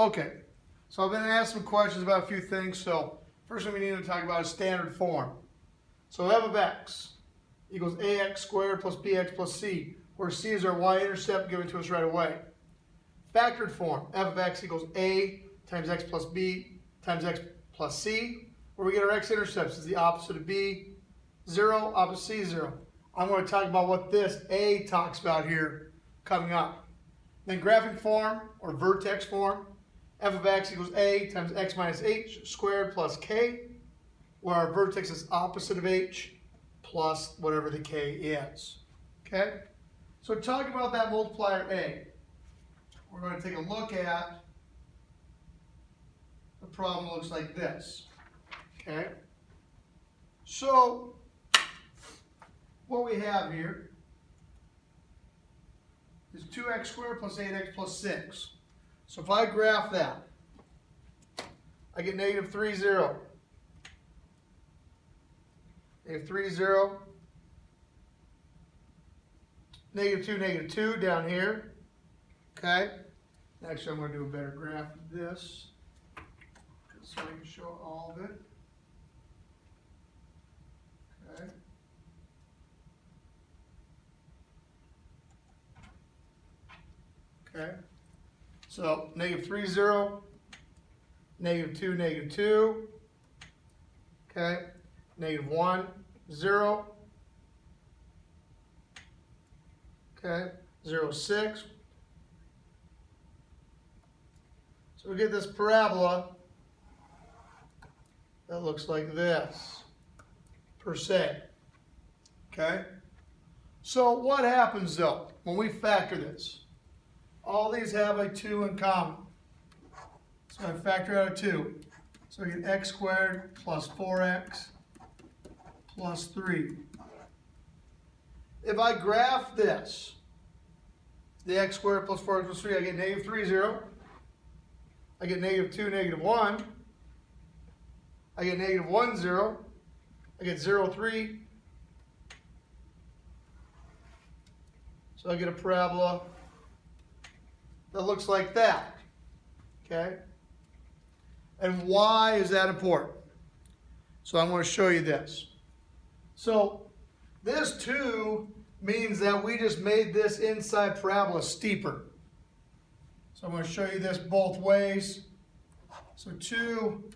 Okay, so I've been asked some questions about a few things. So first thing we need to talk about is standard form. So f of x equals ax squared plus bx plus c, where c is our y-intercept given to us right away. Factored form, f of x equals a times x plus b times x plus c, where we get our x-intercepts is the opposite of b, 0, opposite c, 0. I'm going to talk about what this a talks about here coming up. Then graphic form, or vertex form, f of x equals a times x minus h squared plus k, where our vertex is opposite of h plus whatever the k is. Okay? So talking about that multiplier a, we're going to take a look at the problem that looks like this. Okay? So what we have here is 2x squared plus 8x plus 6. So if I graph that, I get negative 3, 0. Negative 3, 0. Negative 2 down here. Okay? Actually, I'm going to do a better graph of this so I can show all of it. Okay. Okay. So negative 3, 0. Negative 2. Okay. Negative 1, 0. Okay. 0, 6. So we get this parabola that looks like this, per se. Okay? So what happens though when we factor this? All these have a 2 in common. So I factor out a 2. So I get x squared plus 4x plus 3. If I graph this, the x squared plus 4x plus 3, I get negative 3, 0. I get negative 2, negative 1. I get negative 1, 0. I get 0, 3. So I get a parabola that looks like that. Okay? And why is that important? So I'm going to show you this. So this 2 means that we just made this inside parabola steeper. So I'm going to show you this both ways. So 2,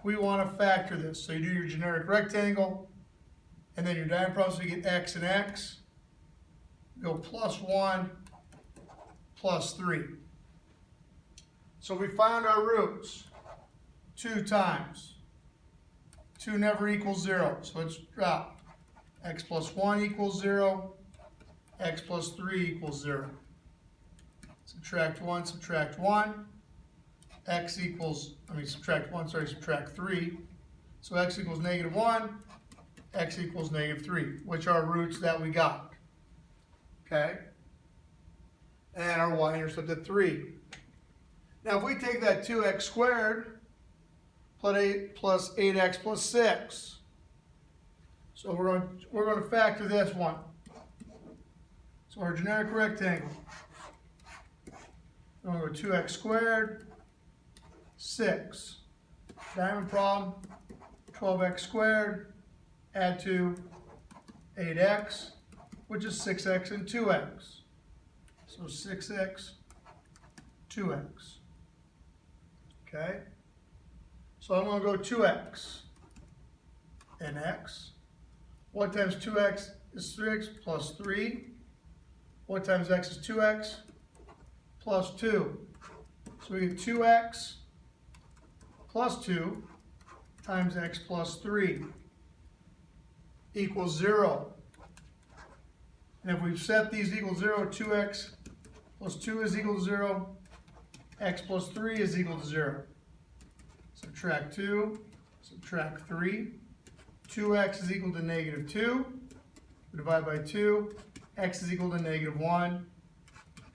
we want to factor this. So you do your generic rectangle, and then your diagonal problem, so you get x and x. You go plus 1, plus 3. So we found our roots 2 times. 2 never equals 0, so it's dropped. X plus 1 equals 0. X plus 3 equals 0. Subtract 1, subtract 1. X equals, subtract 1, subtract 3. So x equals negative 1. X equals negative 3, which are roots that we got. Okay? And our y-intercept at 3. Now if we take that 2x squared plus 8x plus 6, so we're going to factor this one. So our generic rectangle, we're going to go 2x squared, 6. Diamond problem, 12x squared, add 2, 8x, which is 6x and 2x. So 6x, 2x. Okay? So I'm going to go 2x and x. What times 2x is 3x plus 3. What times x is 2x plus 2. So we get 2x plus 2 times x plus 3 equals 0. And if we've set these equal 0, 2x plus 2 is equal to 0. X plus 3 is equal to 0. Subtract 2, subtract 3. 2x is equal to negative 2. We divide by 2. X is equal to negative 1.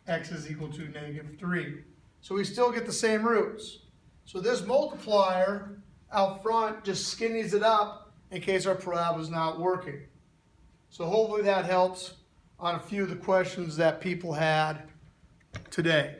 X is equal to negative 3. So we still get the same roots. So this multiplier out front just skinnies it up in case our parabola is not working. So hopefully that helps on a few of the questions that people had today.